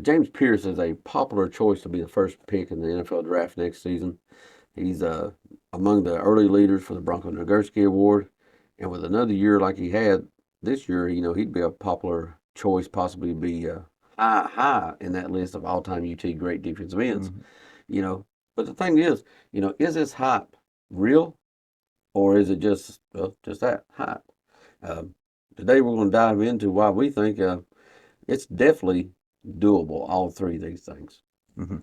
James Pearce is a popular choice to be the first pick in the NFL draft next season. He's among the early leaders for the Bronco Nagurski Award, and with another year like he had this year, he'd be a popular choice, possibly be high in that list of all-time UT great defensive ends. Mhm. You know, but the thing is this hype real or is it just that hype? Um, Today we're going to dive into why we think it's definitely doable. All three of these things. Mhm.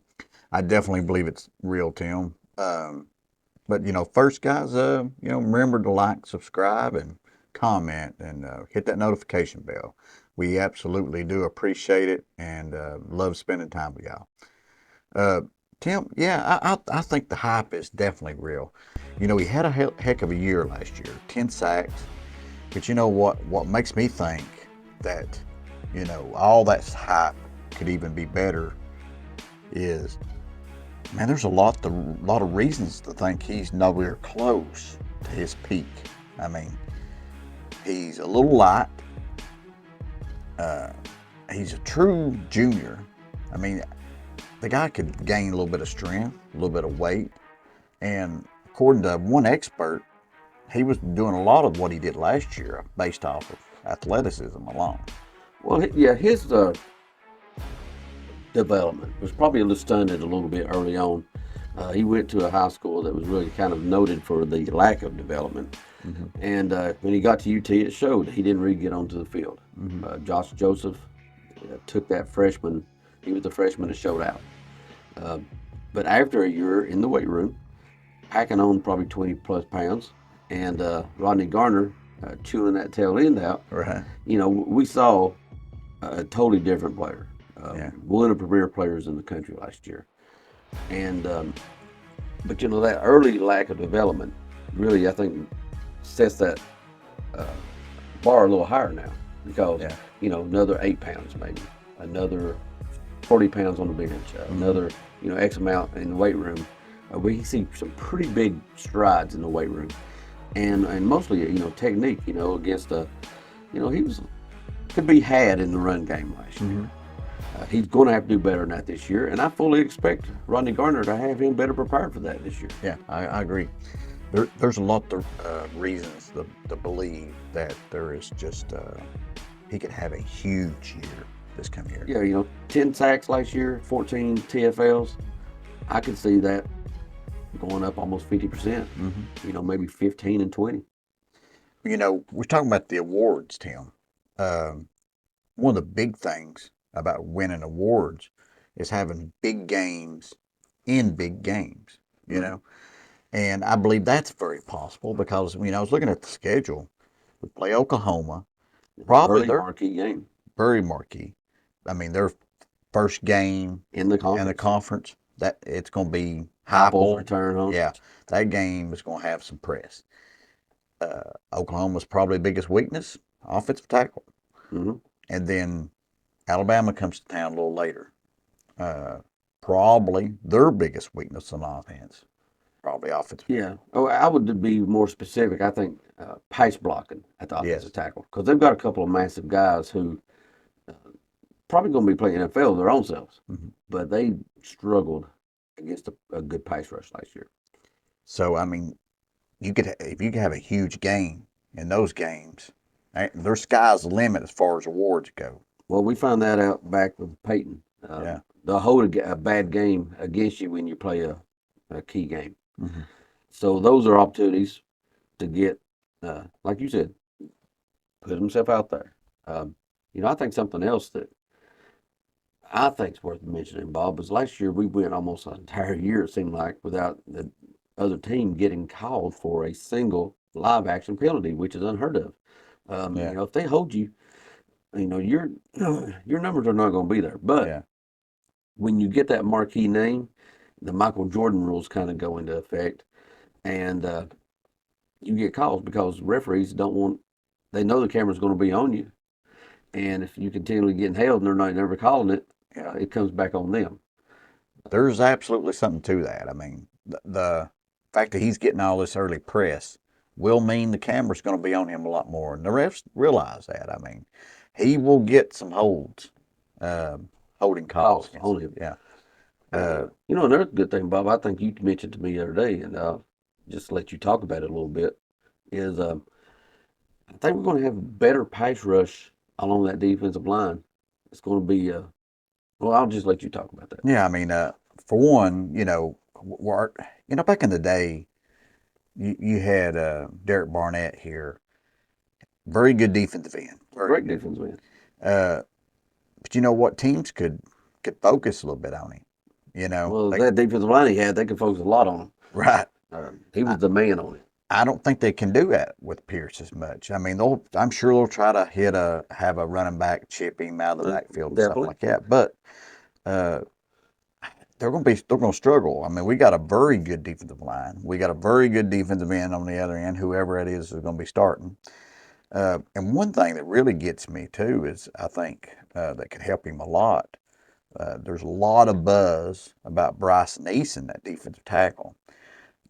I definitely believe it's real, Tim. But first, guys, remember to like, subscribe, and comment, and hit that notification bell. We absolutely do appreciate it, and love spending time with y'all. Uh, Tim, yeah, I think the hype is definitely real. He had a heck of a year last year, 10 sacks. But you know what makes me think that, all that hype could even be better is, man, there's a lot of reasons to think he's nowhere close to his peak. I mean, he's a little light. Uh, he's a true junior. I mean, the guy could gain a little bit of strength, a little bit of weight, and according to one expert, he was doing a lot of what he did last year based off of athleticism alone. Well, yeah, his development was probably a little stunted a little bit early on. He went to a high school that was really kind of noted for the lack of development. Mm-hmm. And when he got to UT, it showed he didn't really get onto the field. Mm-hmm. Josh Joseph took that freshman. He was the freshman that showed out. Uh, but after a year in the weight room, packing on probably 20 plus pounds, and Rodney Garner chewing that tail end out, Right. we saw a totally different player. Yeah. One of the premier players in the country last year. And but that early lack of development really, I think, sets that uh, bar a little higher now because Yeah. another 8 pounds maybe, another 40 pounds on the bench, Mm-hmm. another X amount in the weight room. We see some pretty big strides in the weight room, and mostly technique. Against he was could be had in the run game last Mm-hmm. year. He's going to have to do better than that this year, and I fully expect Rodney Garner to have him better prepared for that this year. Yeah, I agree. There's a lot of reasons to believe that there is just he could have a huge year this coming year. Yeah, 10 sacks last year, 14 TFLs. I could see that going up almost 50%. Mm-hmm. Maybe 15 and 20. We're talking about the awards, Tim. Um, One of the big things about winning awards is having big games in big games. You Mm-hmm. know, and I believe that's very possible because I was looking at the schedule. We play Oklahoma. Probably Early they're marquee game very marquee. I mean, their first game in the in the conference. conference that it's going to be Heupel's Heupel. return home. Yeah, that game is going to have some press. Oklahoma's probably biggest weakness, offensive tackle, Mm-hmm. and then Alabama comes to town a little later. Uh, Probably their biggest weakness on offense, probably offensive Yeah. tackle. Oh, I would be more specific. I think pace blocking at the offensive Yes. tackle because they've got a couple of massive guys who probably going to be playing NFL their own selves, Mm-hmm. but they struggled against a good pass rush last year. So I mean, if you could have a huge game in those games, their sky's the limit as far as awards go. Well, we found that out back with Peyton. Yeah. They'll hold a bad game against you when you play a key game. Mm-hmm. So those are opportunities to get, like you said, put himself out there. Um, I think something else that I think is worth mentioning, Bob, was last year we went almost an entire year, it seemed like, without the other team getting called for a single live action penalty, which is unheard of. Yeah. If they hold you, your your numbers are not going to be there. But Yeah. when you get that marquee name, the Michael Jordan rules kind of go into effect, and you get calls because referees don't want. They know the camera's going to be on you, and if you continually getting held and they're not never calling it, Yeah. it comes back on them. There's absolutely something to that. I mean, the fact that he's getting all this early press will mean the camera's going to be on him a lot more, and the refs realize that. I mean, he will get some holds. Um, holding calls against on him. him. Yeah. You know, another good thing, Bob, I think you mentioned to me the other day, and just to let you talk about it a little bit, is I think we're going to have a better pass rush along that defensive line. It's going to be, well, I'll just let you talk about that. Yeah, I mean, for one, back in the day, you had Derek Barnett here, very good defensive end, very Great good. defense, man. Uh, but you know what? Teams could focus a little bit on him. Well, Like that defensive line he had, they could focus a lot on him. right. He was I, the man on it. I don't think they can do that with Pearce as much. I mean, I'm sure they'll try to have a running back chip him out of the backfield and stuff Definitely. like that. But uh, they're going to struggle. I mean, we got a very good defensive line. We got a very good defensive end on the other end. Whoever it is going to be starting. And one thing that really gets me too is I think that could help him a lot. There's a lot of buzz about Bryson Eason, that defensive tackle.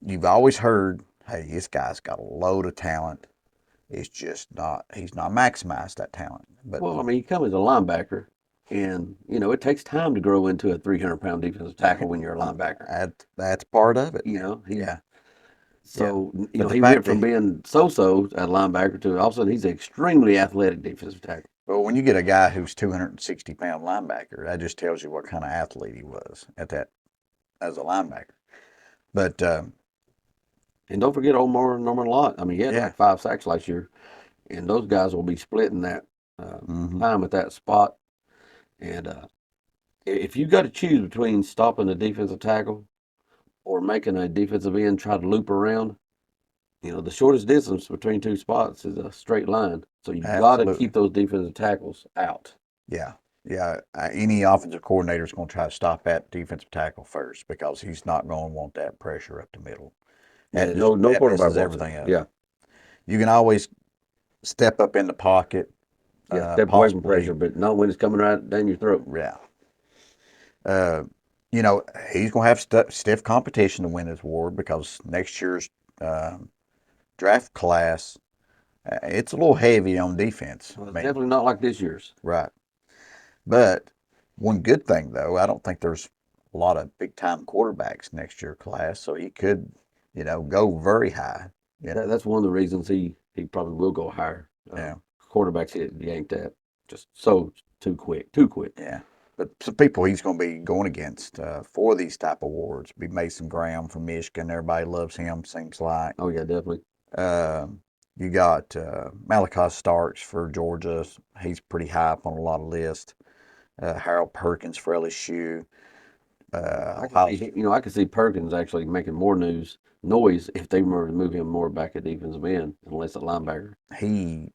You've always heard, hey, this guy's got a load of talent. It's just not, he's not maximized that talent. But Well, I mean, you come as a linebacker, and, you know, it takes time to grow into a 300-pound defensive tackle when you're a linebacker. that's part of it. You know, Yeah, yeah. so, you But know, the he went fact from that, being so-so at linebacker to all of a sudden he's an extremely athletic defensive tackle. well, when you get a guy who's 260-pound linebacker, that just tells you what kind of athlete he was at that as a linebacker. But And don't forget Omar Norman Lott. I mean, he had yeah, like 5 sacks last year, and those guys will be splitting that uh, hmm time at that spot. And if you got to choose between stopping a defensive tackle or making a defensive end try to loop around, you know, the shortest distance between two spots is a straight line. So you got to absolutely. keep those defensive tackles out. Yeah, yeah. Any offensive coordinator is going to try to stop that defensive tackle first because he's not going to want that pressure up the middle. Yeah, no That quarterback messes wants it. everything up. Yeah, You can always step up in the pocket, yeah, step away from pressure, possibly. but not when it's coming right down your throat. Yeah. Uh, you know, he's going to have stiff competition to win his award because next year's um draft class, it's a little heavy on defense. Well, I it's mean, definitely not like this year's. right. But one good thing, though, I don't think there's a lot of big time quarterbacks next year class, so he could, go very high. That's one of the reasons he probably will go higher. Yeah, Quarterbacks get yanked at just so too quick. yeah. But some people he's going to be going against for these type awards be Mason Graham from Michigan. Everybody loves him. Seems like. Oh yeah, definitely. You got Malachi Starks for Georgia. He's pretty high up on a lot of lists. Harold Perkins for LSU. I can Ohio see, you know, I can see Perkins actually making more noise if they were to move him more back at defensive end and less at linebacker. he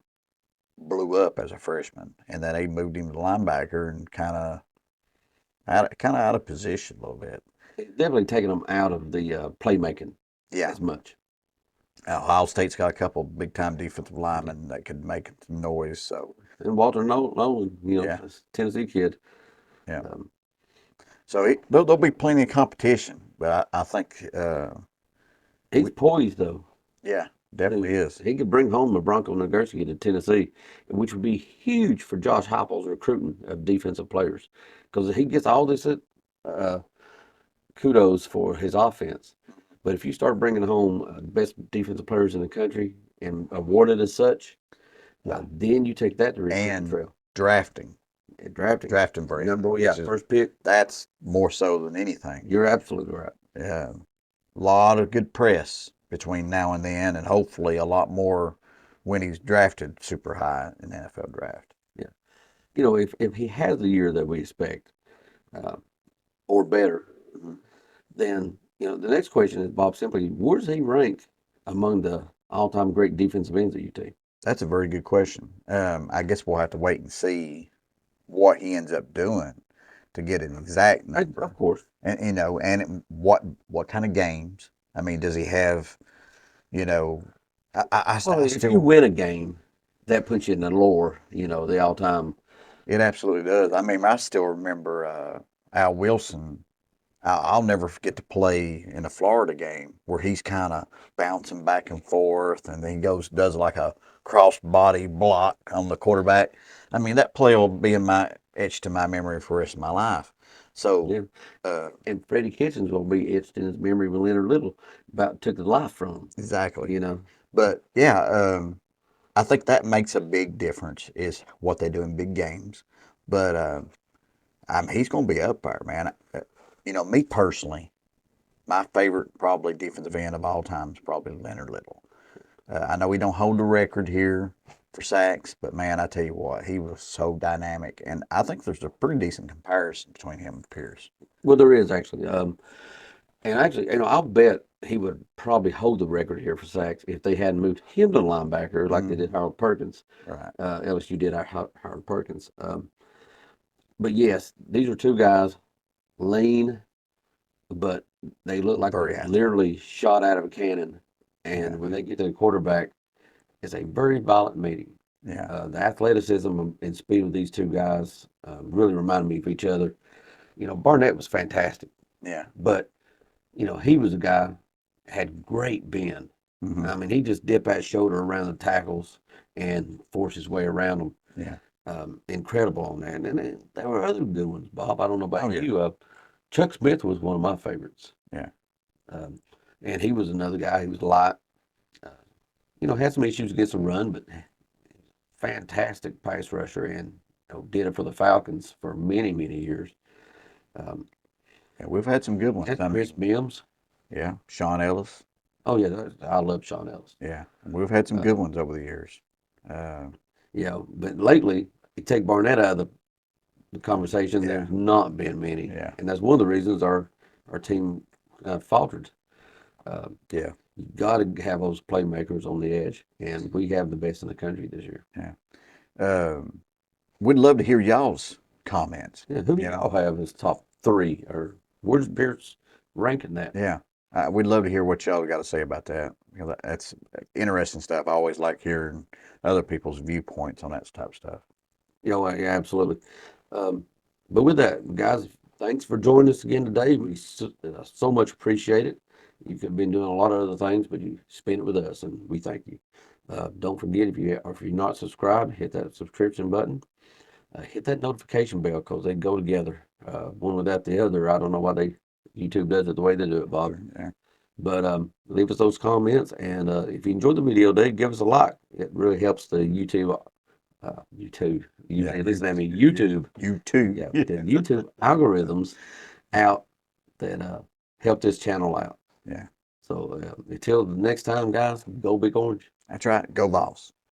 blew up as a freshman, and then they moved him to linebacker and kind of out of position a little bit. It's definitely taking them out of the playmaking Yeah, as much. Ohio State's got a couple big time defensive linemen that could make some noise. So And Walter Nolan, you know, yeah, Tennessee kid, yeah. um, So there'll be plenty of competition, but I think he's we, poised though. yeah, definitely is. He could bring home a Bronco Nagurski to Tennessee, which would be huge for Josh Heupel's recruiting of defensive players, because he gets all this uh, kudos for his offense. But if you start bringing home the best defensive players in the country and awarded as such, Yeah, then you take that to recruiting and trail. drafting, And drafting drafting very high, yeah, which is first pick. that's more so than anything. You're absolutely right. A lot of good press between now and then, and hopefully a lot more when he's drafted super high in the NFL draft. Yeah, you know, if he has the year that we expect, uh, or better, Mhm. then you know the next question is Bob. Simply, where does he rank among the all-time great defensive ends at UT? That's a very good question. I guess we'll have to wait and see what he ends up doing to get an exact Of number, course. and what kind of games. I mean, does he have? You know, Well, I if you still win a game, that puts you in the lore. You know, the all-time. it absolutely does. I mean, I still remember Al Wilson. I'll never forget to play in a Florida game where he's kind of bouncing back and forth, and then he does like a cross body block on the quarterback. I mean, that play will be in my etched to my memory for the rest of my life. So, Yeah. And Freddie Kitchens will be etched in his memory when Leonard Little about took his life from him. exactly. You know. But yeah, I think that makes a big difference is what they do in big games. But he's going to be up there, man. Me personally, my favorite probably defensive end of all time is probably Leonard Little. I know we don't hold the record here for sacks, but man, I tell you what, he was so dynamic, and I think there's a pretty decent comparison between him and Pierce. Well, there is actually. And actually, I'll bet he would probably hold the record here for sacks if they hadn't moved him to linebacker like they did Harold Perkins. Right. LSU did our Harold Perkins. But yes, these are two guys, lean, but they look like Very they're athletic. literally shot out of a cannon. Yeah. And when they get to the quarterback, it's a very violent meeting. Yeah. The athleticism and speed of these two guys really remind me of each other. Barnett was fantastic, Yeah. but he was a guy had great bend. Hmm. I mean, he just dipped that shoulder around the tackles and forced his way around them. Yeah. Incredible on that. And then there were other good ones, Bob. I don't know Oh about yeah. you. Chuck Smith was one of my favorites. Yeah. Um, and he was another guy who was light. Uh, had some issues against the run, but fantastic pass rusher and did it for the Falcons for many, many years. Um, Yeah. We've had some good ones. and I Chris mean, Mims. yeah. Sean Ellis. Oh, yeah, I love Sean Ellis. Yeah. We've had some Uh, good ones over the years. Uh, but lately, you take Barnett out of the conversation, yeah. there's not been many. Yeah. And that's one of the reasons our team faltered. Uh, Yeah. you got to have those playmakers on the edge, and we have the best in the country this year. Yeah. Um, we'd love to hear y'all's comments. Yeah, who do You y'all know, have as top three, or where's Pierce ranking that? yeah. We'd love to hear what y'all got to say about that. That's interesting stuff. I always like hearing other people's viewpoints on that type of stuff. Yeah, absolutely. Um, but with that, guys, thanks for joining us again today. We so much appreciate it. You've been doing a lot of other things, but you spent it with us, and we thank you. Don't forget if you're not subscribed, hit that subscription button. Hit that notification bell because they go together. One without the other. I don't know why YouTube does it the way they do it, Bob. Yeah. But leave us those comments, and if you enjoyed the video today, give us a like. It really helps the Yeah. listen to me, YouTube. You too. Yeah, the YouTube algorithms out that help this channel out. Yeah. So until the next time, guys, go Big Orange. That's right. Go Vols.